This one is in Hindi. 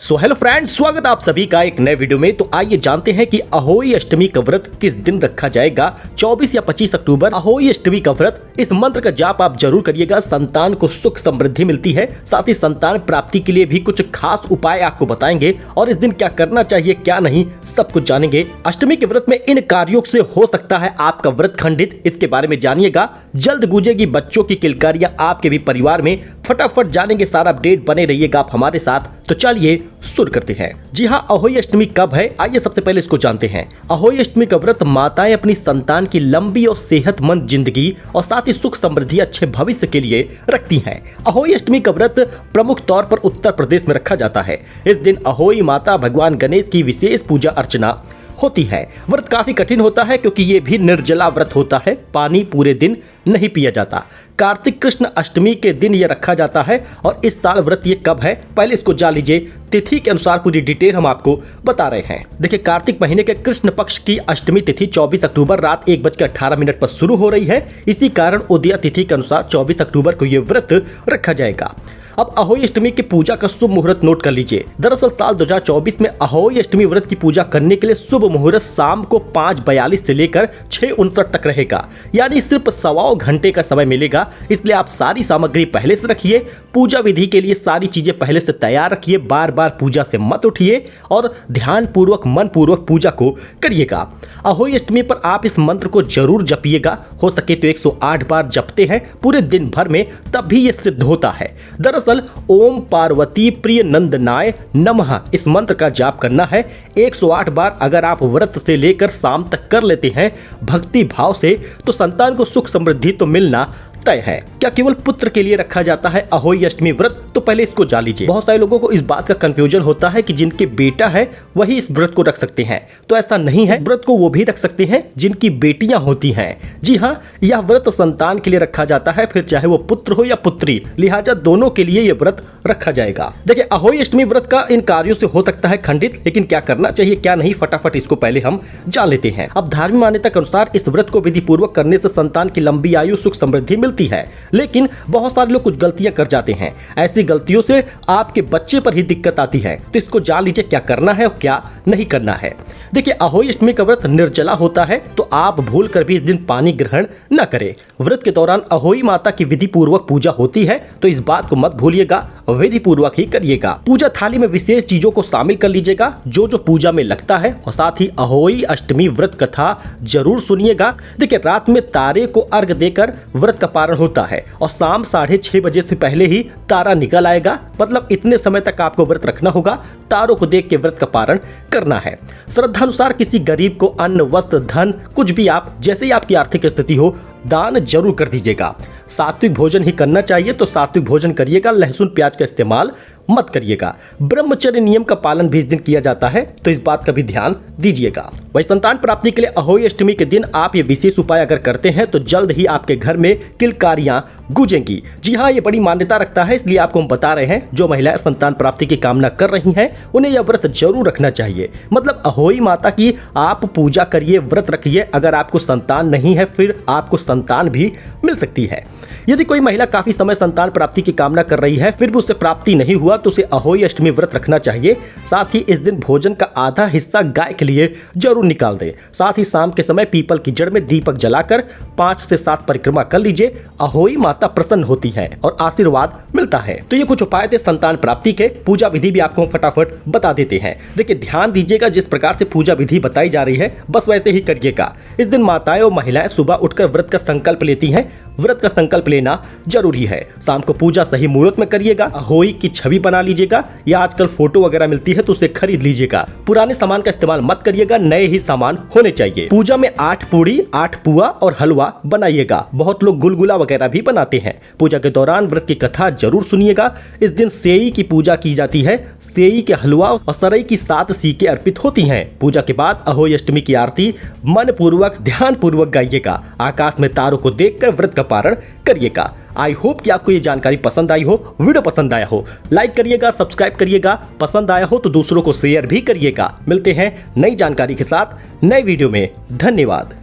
सो हेलो फ्रेंड्स, स्वागत आप सभी का एक नए वीडियो में। तो आइए जानते हैं कि अहोई अष्टमी का व्रत किस दिन रखा जाएगा। 24 या 25 अक्टूबर अहोई अष्टमी का व्रत। इस मंत्र का जाप आप जरूर करिएगा, संतान को सुख समृद्धि मिलती है। साथ ही संतान प्राप्ति के लिए भी कुछ खास उपाय आपको बताएंगे और इस दिन क्या करना चाहिए क्या नहीं, सब कुछ जानेंगे। अष्टमी के व्रत में इन कार्यों से हो सकता है आपका व्रत खंडित, इसके बारे में जानिएगा। जल्द गूंजेगी बच्चों की किलकारियां आपके भी परिवार में। फटाफट जानेंगे सारा अपडेट, बने रहिएगा आप हमारे साथ। तो चलिए शुरू करते हैं। जी हाँ, अहोई अष्टमी कब है, आइए सबसे पहले इसको जानते हैं। अहोई अष्टमी का व्रत माताएं अपनी संतान की लंबी और सेहतमंद जिंदगी और साथ ही सुख समृद्धि अच्छे भविष्य के लिए रखती हैं। अहोई अष्टमी का व्रत प्रमुख तौर पर उत्तर प्रदेश में रखा जाता है। इस दिन अहोई माता भगवान गणेश की विशेष पूजा अर्चना होती है। व्रत काफी कठिन होता है क्योंकि ये भी निर्जला व्रत होता है, पानी पूरे दिन नहीं पिया जाता। कार्तिक कृष्ण अष्टमी के दिन ये रखा जाता है और इस साल व्रत ये कब है पहले इसको जान लीजिए। तिथि के अनुसार पूरी डिटेल हम आपको बता रहे हैं। देखिए, कार्तिक महीने के कृष्ण पक्ष की अष्टमी तिथि 24 अक्टूबर रात 1:18 पर शुरू हो रही है। इसी कारण उदया तिथि के अनुसार 24 अक्टूबर को ये व्रत रखा जाएगा। अब अहोई अष्टमी की पूजा का शुभ मुहूर्त नोट कर लीजिए। दरअसल साल 2024 में अहोई अष्टमी व्रत की पूजा करने के लिए शुभ मुहूर्त शाम को 5:42 से लेकर 6:59 तक रहेगा, यानी सिर्फ 1.25 घंटे का समय मिलेगा। इसलिए आप सारी सामग्री पहले से रखिए। पूजा विधि के लिए सारी चीजें पहले से तैयार रखिए। बार बार पूजा से मत उठिए और ध्यान पूर्वक मन पूर्वक पूजा को करिएगा। अहोई अष्टमी पर आप इस मंत्र को जरूर जपिएगा। हो सके तो 108 बार जपते हैं पूरे दिन भर में, तब भी ये सिद्ध होता है। दरअसल ओम पार्वती प्रिय नंदनाय नमः इस मंत्र का जाप करना है 108 बार। अगर आप व्रत से लेकर शाम तक कर लेते हैं भक्ति भाव से, तो संतान को सुख समृद्धि तो मिलना तय है। क्या केवल पुत्र के लिए रखा जाता है अहोई अष्टमी व्रत? तो पहले इसको जान लीजिए। बहुत सारे लोगों को इस बात का कंफ्यूजन होता है कि जिनके बेटा है वही इस व्रत को रख सकते हैं, तो ऐसा नहीं है। व्रत को वो भी रख सकते हैं जिनकी बेटियां होती हैं। जी हाँ, यह व्रत संतान के लिए रखा जाता है, फिर चाहे वो पुत्र हो या पुत्री, लिहाजा दोनों के लिए यह व्रत रखा जाएगा। देखिए, अहोई अष्टमी व्रत का इन कार्यों से हो सकता है खंडित, लेकिन क्या करना चाहिए क्या नहीं, फटाफट इसको पहले हम जान लेते हैं। अब धार्मिक मान्यता के अनुसार इस व्रत को विधि पूर्वक करने से संतान की लंबी आयु सुख समृद्धि मिलती है, लेकिन बहुत सारे लोग कुछ गलतियां कर जाते हैं। ऐसी गलतियों से आपके बच्चे पर ही दिक्कत आती है। तो इसको जान लीजिए क्या करना है और क्या नहीं करना है। देखिए, अहोई अष्टमी का व्रत निर्जला होता है, तो आप भूल कर भी इस दिन पानी ग्रहण न करें। व्रत के दौरान अहोई माता की विधि पूर्वक पूजा होती है, तो इस बात को मत भूलिएगा, विधि पूर्वक ही करिएगा। पूजा थाली में विशेष चीजों को शामिल कर लीजिएगा जो जो पूजा में लगता है, और साथ ही अहोई अष्टमी व्रत कथा जरूर सुनिएगा। देखिए, रात में तारे को अर्घ देकर व्रत का पारण होता है और शाम 6:30 बजे से पहले ही तारा निकल आएगा, मतलब इतने समय तक आपको व्रत रखना होगा। तारों को देख के व्रत का पारण करना है। श्रद्धानुसार किसी गरीब को अन्न वस्त्र धन कुछ भी आप जैसे ही आपकी आर्थिक स्थिति हो दान जरूर कर दीजिएगा। सात्विक भोजन ही करना चाहिए, तो सात्विक भोजन करिएगा, लहसुन प्याज का इस्तेमाल मत करिएगा। ब्रह्मचर्य नियम का पालन भी इस दिन किया जाता है, तो इस बात का भी ध्यान दीजिएगा। वही संतान प्राप्ति के लिए अहोई अष्टमी के दिन आप ये विशेष उपाय अगर करते हैं तो जल्द ही आपके घर में किलकारियां गूंजेंगी। जी हाँ, ये बड़ी मान्यता रखता है, इसलिए आपको हम बता रहे हैं। जो महिलाएं संतान प्राप्ति की कामना कर रही हैं उन्हें यह व्रत जरूर रखना चाहिए। मतलब अहोई माता की आप पूजा करिए, व्रत रखिए। अगर आपको संतान नहीं है फिर आपको संतान भी मिल सकती है। यदि कोई महिला काफी समय संतान प्राप्ति की कामना कर रही है फिर भी उसे प्राप्ति नहीं हुआ, तो उसे अहोई अष्टमी व्रत रखना चाहिए। साथ ही इस दिन भोजन का आधा हिस्सा गाय के लिए जरूर निकाल दे। साथ ही शाम के समय पीपल की जड़ में दीपक जलाकर 5 से 7 परिक्रमा कर लीजिए। अहोई माता प्रसन्न होती है और आशीर्वाद मिलता है। तो ये कुछ उपाय थे संतान प्राप्ति के। पूजा विधि भी आपको फटाफट बता देते हैं। देखिए, ध्यान दीजिएगा, जिस प्रकार से पूजा विधि बताई जा रही है बस वैसे ही करिएगा। इस दिन माताएं और महिलाएं सुबह उठकर व्रत का संकल्प लेती हैं। व्रत का संकल्प लेना जरूरी है। शाम को पूजा सही मुहूर्त में करिएगा। अहोई की छवि बना लीजिएगा, या आजकल फोटो वगैरह मिलती है तो उसे खरीद लीजिएगा। पुराने सामान का इस्तेमाल मत करिएगा, नए ही सामान होने चाहिए। पूजा में 8 पूड़ी 8 पुआ और हलवा बनाइएगा। बहुत लोग गुलगुला वगैरह भी बनाते हैं। पूजा के दौरान व्रत की कथा जरूर सुनिएगा। इस दिन सेई की पूजा की जाती है। सेई के हलवा और सरई की 7 सीके अर्पित होती हैं। पूजा के बाद अहोई अष्टमी की आरती मन पूर्वक ध्यान पूर्वक गाइएगा। आकाश में तारों को देखकर व्रत का पारण करिएगा। आई होप कि आपको ये जानकारी पसंद आई हो। वीडियो पसंद आया हो लाइक करिएगा, सब्सक्राइब करिएगा। पसंद आया हो तो दूसरों को शेयर भी करिएगा। मिलते हैं नई जानकारी के साथ नए वीडियो में। धन्यवाद।